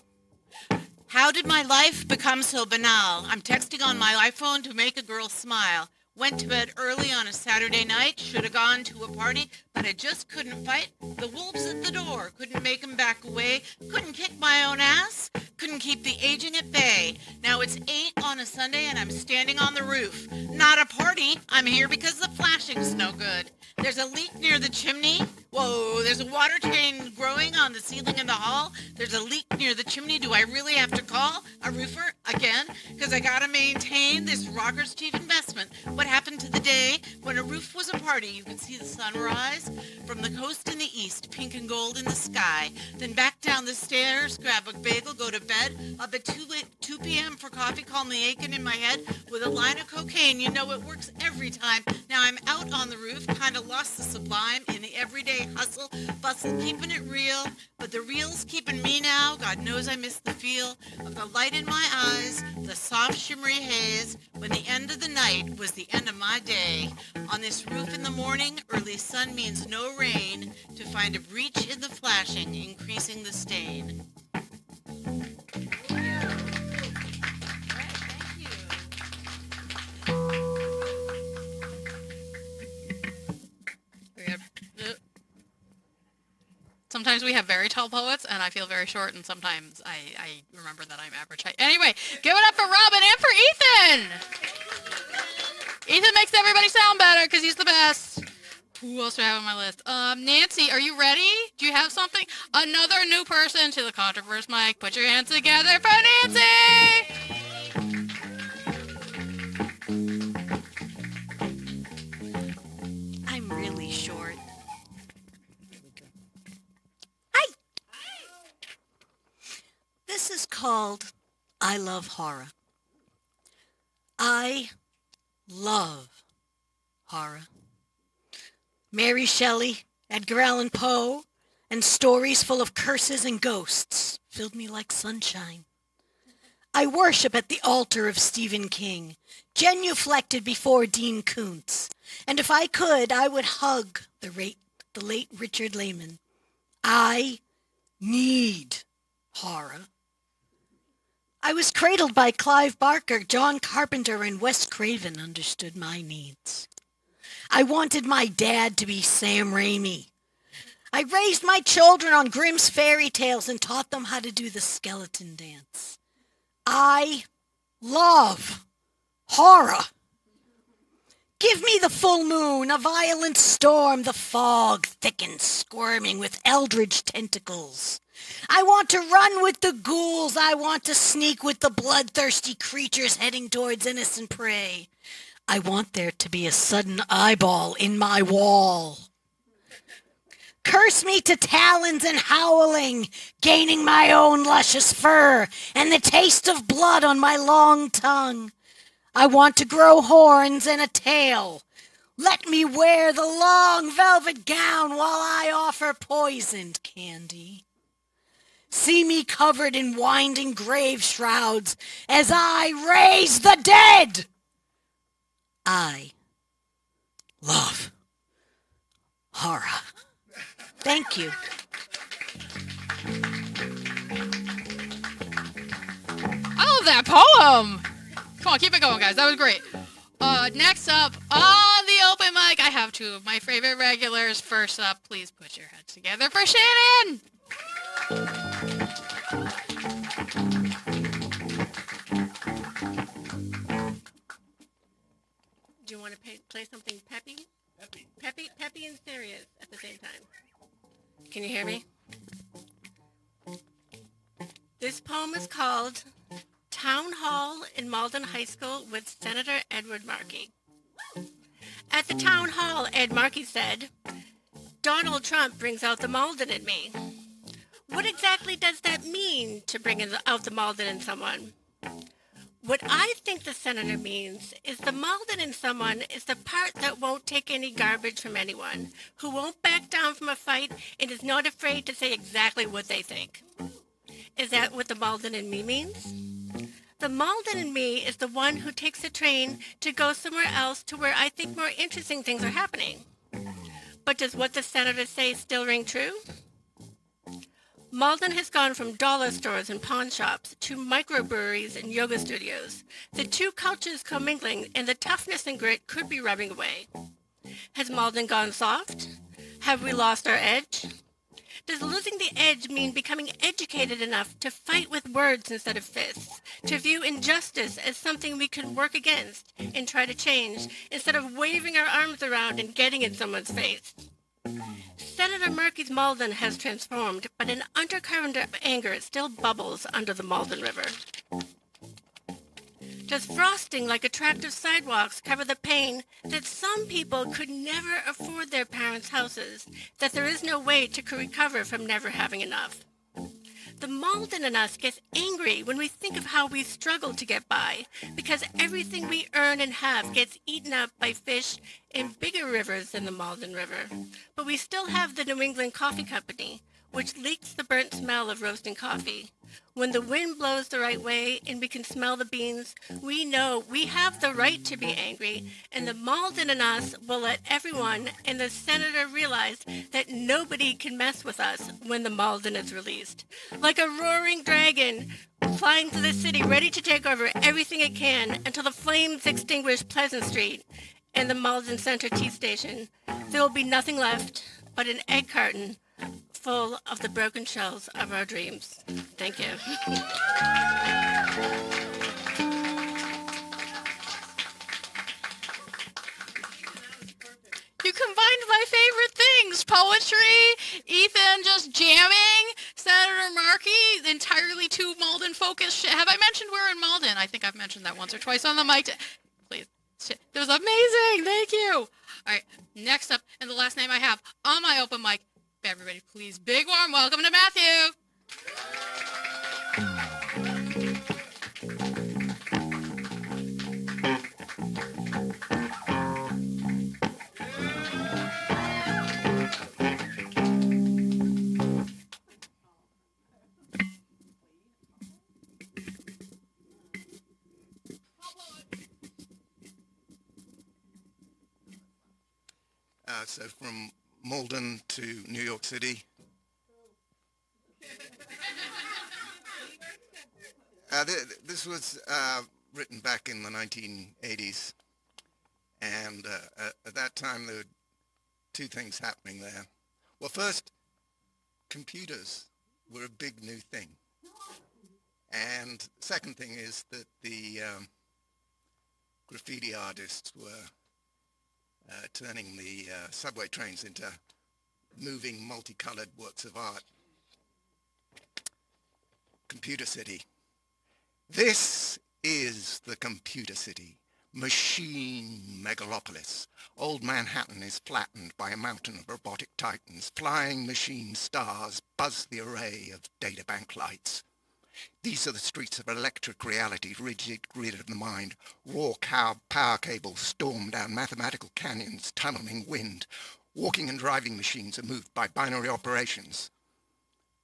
How did my life become so banal? I'm texting on my iPhone to make a girl smile. Went to bed early on a Saturday night, should have gone to a party, but I just couldn't fight the wolves at the door. Couldn't make them back away, couldn't kick my own ass, couldn't keep the aging at bay. Now it's 8 on a Sunday and I'm standing on the roof. Not a party, I'm here because the flashing's no good. There's a leak near the chimney. Whoa, there's a water tank growing on the ceiling in the hall. There's a leak near the chimney. Do I really have to call a roofer again? Because I gotta maintain this rocker's chief investment. What happened to the day when a roof was a party? You could see the sunrise from the coast in the east, pink and gold in the sky. Then back down the stairs, grab a bagel, go to bed. Up at 2 p.m. for coffee, call me aching in my head with a line of cocaine. You know it works every time. Now I'm out on the roof, kind of lost the sublime in the everyday hustle, bustle, keeping it real. But the real's keeping me now. God knows I miss the feel of the light in my eyes, the soft shimmery haze, when the end of the night was the end of my day. On this roof in the morning, early sun means no rain, to find a breach in the flashing, increasing the stain. Sometimes we have very tall poets, and I feel very short, and sometimes I remember that I'm average height. Anyway, give it up for Robin and for Ethan! Ethan makes everybody sound better, because he's the best. Who else do I have on my list? Nancy, are you ready? Do you have something? Another new person to the Contro-Verse mic. Put your hands together for Nancy! I'm really short. This is called I Love Horror. I love horror. Mary Shelley, Edgar Allan Poe, and stories full of curses and ghosts filled me like sunshine. I worship at the altar of Stephen King, genuflected before Dean Koontz, and if I could, I would hug the late Richard Lehman. I need horror. I was cradled by Clive Barker. John Carpenter and Wes Craven understood my needs. I wanted my dad to be Sam Raimi. I raised my children on Grimm's fairy tales and taught them how to do the skeleton dance. I love horror. Give me the full moon, a violent storm, the fog thickened, squirming with eldritch tentacles. I want to run with the ghouls. I want to sneak with the bloodthirsty creatures heading towards innocent prey. I want there to be a sudden eyeball in my wall. Curse me to talons and howling, gaining my own luscious fur and the taste of blood on my long tongue. I want to grow horns and a tail. Let me wear the long velvet gown while I offer poisoned candy. See me covered in winding grave shrouds as I raise the dead. I love horror. Thank you. I love that poem. Come on, keep it going, guys. That was great. Next up on the open mic, I have two of my favorite regulars. First up, please put your heads together for Shannon. Do you want to play something peppy? Peppy and serious at the same time. Can you hear me? This poem is called Town Hall in Malden High School with Senator Edward Markey. At the town hall, Ed Markey said, Donald Trump brings out the Malden in me. What exactly does that mean, to bring out the Malden in someone? What I think the senator means is the Malden in someone is the part that won't take any garbage from anyone, who won't back down from a fight and is not afraid to say exactly what they think. Is that what the Malden in me means? The Malden in me is the one who takes a train to go somewhere else to where I think more interesting things are happening. But does what the senator says still ring true? Malden has gone from dollar stores and pawn shops to microbreweries and yoga studios. The two cultures commingling and the toughness and grit could be rubbing away. Has Malden gone soft? Have we lost our edge? Does losing the edge mean becoming educated enough to fight with words instead of fists, to view injustice as something we can work against and try to change instead of waving our arms around and getting in someone's face? Senator Murphy's Malden has transformed, but an undercurrent of anger still bubbles under the Malden River. Does frosting like attractive sidewalks cover the pain that some people could never afford their parents' houses, that there is no way to recover from never having enough? The Malden in us gets angry when we think of how we struggle to get by, because everything we earn and have gets eaten up by fish in bigger rivers than the Malden River. But we still have the New England Coffee Company, which leaks the burnt smell of roasting coffee. When the wind blows the right way and we can smell the beans, we know we have the right to be angry, and the Malden in us will let everyone and the senator realize that nobody can mess with us when the Malden is released. Like a roaring dragon flying through the city, ready to take over everything it can until the flames extinguish Pleasant Street and the Malden Center Tea Station. There will be nothing left but an egg carton full of the broken shells of our dreams. Thank you. You combined my favorite things. Poetry, Ethan just jamming, Senator Markey, entirely too Malden-focused. Have I mentioned we're in Malden? I think I've mentioned that once or twice on the mic. Please. That was amazing. Thank you. All right, next up, and the last name I have on my open mic, everybody, please, big warm welcome to Matthew. So from Malden to New York City. This was written back in the 1980s, and at that time there were two things happening there. Well, first, computers were a big new thing, and second thing is that the graffiti artists were turning the subway trains into moving multicolored works of art. Computer City. This is the Computer City. Machine megalopolis. Old Manhattan is flattened by a mountain of robotic titans. Flying machine stars buzz the array of databank lights. These are the streets of electric reality, rigid grid of the mind. Raw power cables storm down mathematical canyons, tunneling wind. Walking and driving machines are moved by binary operations.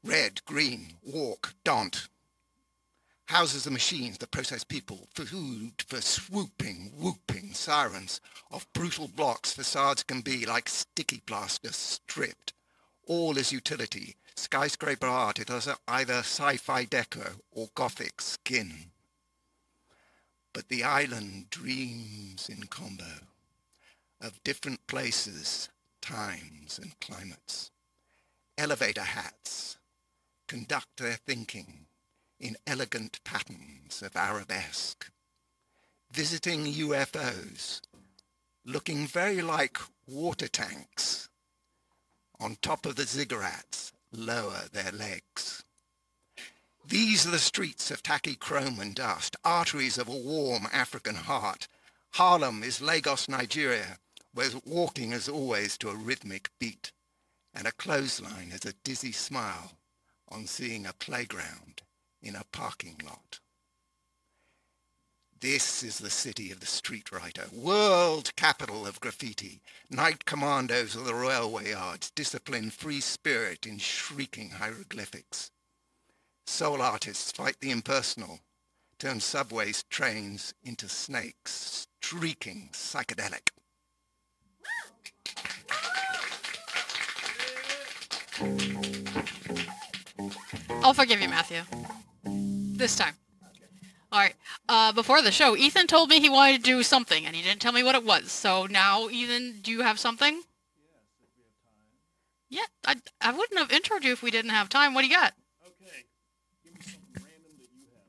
Red, green, walk, don't. Houses are machines that process people, for food, for swooping, whooping sirens. Of brutal blocks, facades can be like sticky plaster stripped. All is utility. Skyscraper art, it has either sci-fi deco or gothic skin. But the island dreams in combo of different places, times and climates. Elevator hats conduct their thinking in elegant patterns of arabesque. Visiting UFOs looking very like water tanks. On top of the ziggurats, lower their legs. These are the streets of tacky chrome and dust, arteries of a warm African heart. Harlem is Lagos, Nigeria, where walking is always to a rhythmic beat, and a clothesline has a dizzy smile on seeing a playground in a parking lot. This is the city of the street writer, world capital of graffiti, night commandos of the railway yards, discipline free spirit in shrieking hieroglyphics. Soul artists fight the impersonal, turn subways, trains into snakes, streaking psychedelic. I'll forgive you, Matthew. This time. All right. Before the show, Ethan told me he wanted to do something, and he didn't tell me what it was. So now, Ethan, do you have something? Yes, if we have time. Yeah, I wouldn't have introed you if we didn't have time. What do you got? Okay. Give me something random that you have.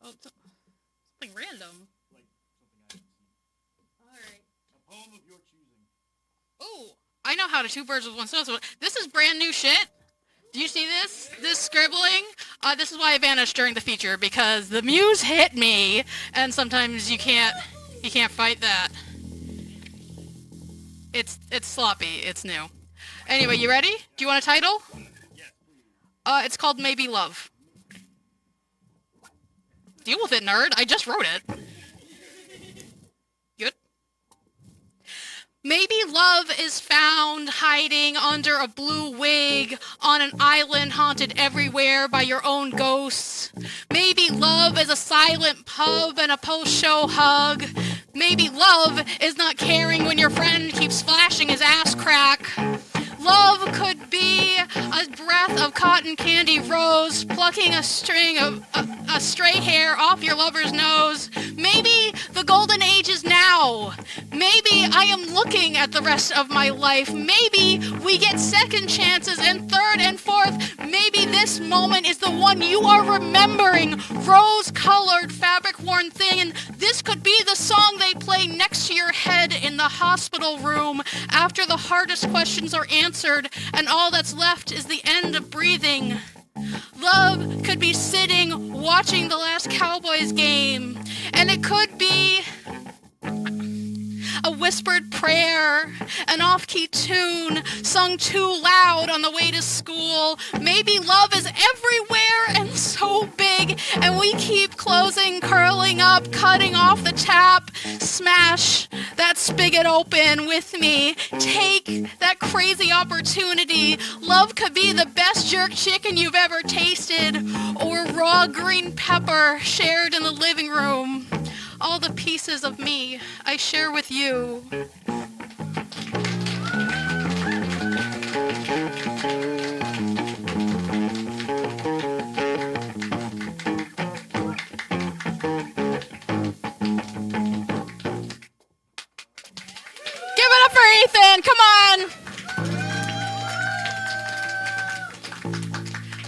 Oh, something random. Like something I haven't seen. All right. A poem of your choosing. Oh, I know how to two birds with one stone. So this is brand new shit. Do you see this? This scribbling? This is why I vanished during the feature, because the muse hit me, and sometimes you can't fight that. It's sloppy. It's new. Anyway, you ready? Do you want a title? Yes, please. It's called Maybe Love. Deal with it, nerd. I just wrote it. Good. Maybe love is found hiding under a blue wig on an island haunted everywhere by your own ghosts. Maybe love is a silent pub and a post-show hug. Maybe love is not caring when your friend keeps flashing his ass crack. Love could be a breath of cotton candy rose, plucking a string of a stray hair off your lover's nose. Maybe the golden age is now. Maybe I am looking at the rest of my life. Maybe we get second chances and third and fourth. Maybe this moment is the one you are remembering. Rose-colored, fabric-worn thing, and this could be the song they play next to your head in the hospital room after the hardest questions are answered and all that's left is the end of breathing. Love could be sitting watching the last Cowboys game, and it could be a whispered prayer, an off-key tune sung too loud on the way to school. Maybe love is everywhere and so big, and we keep closing, curling up, cutting off the tap. Smash that spigot open with me. Take that crazy opportunity. Love could be the best jerk chicken you've ever tasted, or raw green pepper shared in the living room. All the pieces of me I share with you. Give it up for Ethan, come on!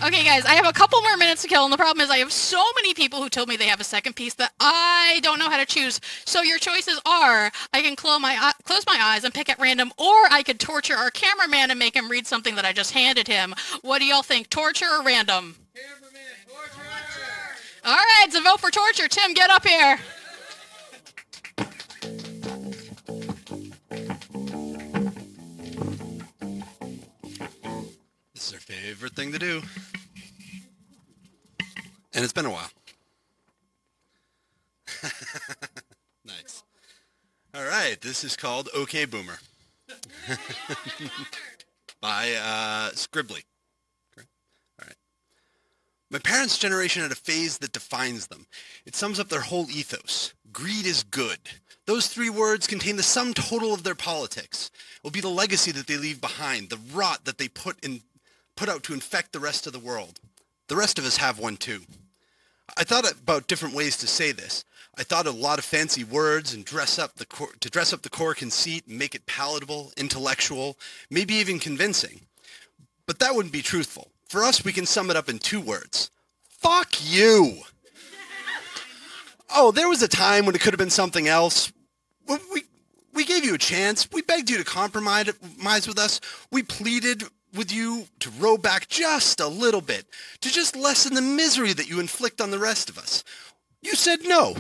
Okay, guys, I have a couple more minutes to kill, and the problem is I have so many people who told me they have a second piece that I don't know how to choose. So your choices are, I can close my eyes and pick at random, or I could torture our cameraman and make him read something that I just handed him. What do y'all think, torture or random? Cameraman, torture! All right, it's a vote for torture. Tim, get up here. This is our favorite thing to do. And it's been a while. Nice. All right, this is called OK Boomer. By Scribbly. Okay. All right. My parents' generation had a phase that defines them. It sums up their whole ethos. Greed is good. Those three words contain the sum total of their politics. It will be the legacy that they leave behind, the rot that they put out to infect the rest of the world. The rest of us have one too. I thought about different ways to say this. I thought a lot of fancy words and dress up the core conceit and make it palatable, intellectual, maybe even convincing. But that wouldn't be truthful. For us, we can sum it up in two words. Fuck you! Oh, there was a time when it could have been something else. We gave you a chance. We begged you to compromise with us. We pleaded with you to row back just a little bit, to just lessen the misery that you inflict on the rest of us. You said no.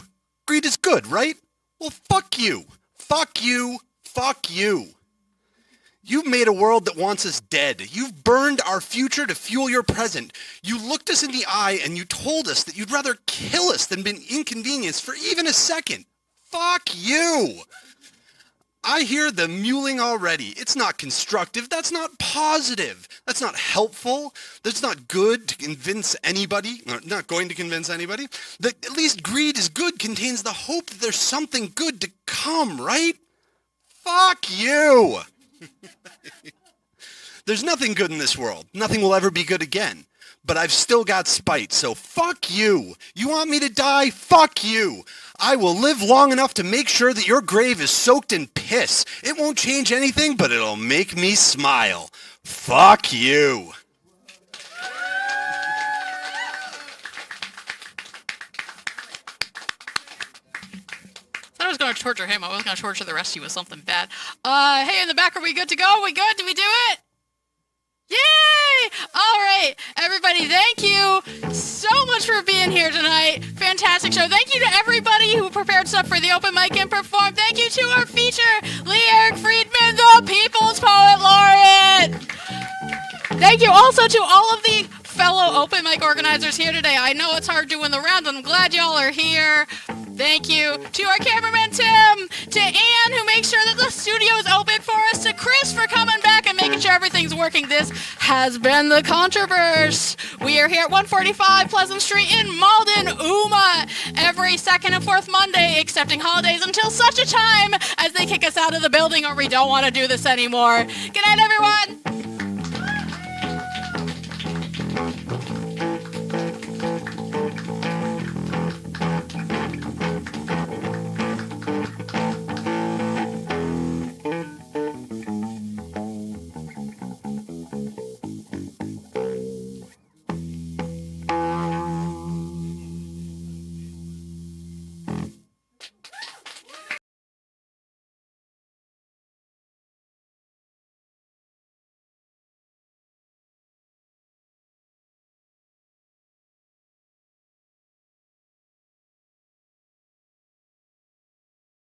Greed is good, right? Well, fuck you. Fuck you. Fuck you. You've made a world that wants us dead. You've burned our future to fuel your present. You looked us in the eye and you told us that you'd rather kill us than be inconvenienced for even a second. Fuck you. I hear the mewling already. It's not constructive. That's not positive. That's not helpful. That's not good to convince anybody. Not going to convince anybody. That at least greed is good contains the hope that there's something good to come, right? Fuck you. There's nothing good in this world. Nothing will ever be good again. but I've still got spite, so fuck you. You want me to die? Fuck you. I will live long enough to make sure that your grave is soaked in piss. It won't change anything, but it'll make me smile. Fuck you. I was going to torture him. I wasn't going to torture the rest of you with something bad. Hey, in the back, are we good to go? We good? Did we do it? Yay! All right, everybody, thank you so much for being here tonight. Fantastic show. Thank you to everybody who prepared stuff for the open mic and performed. Thank you to our feature, Lee Freedman, the People's Poet Laureate. Thank you also to all of the fellow open mic organizers here today. I know it's hard doing the rounds, and I'm glad y'all are here. Thank you to our cameraman, Tim, to Anne, who makes sure that the studio is open for us, to Chris for coming back and making sure everything's working. This has been the Contro-Verse. We are here at 145 Pleasant Street in Malden, UMA, every second and fourth Monday, excepting holidays, until such a time as they kick us out of the building or we don't want to do this anymore. Good night, everyone.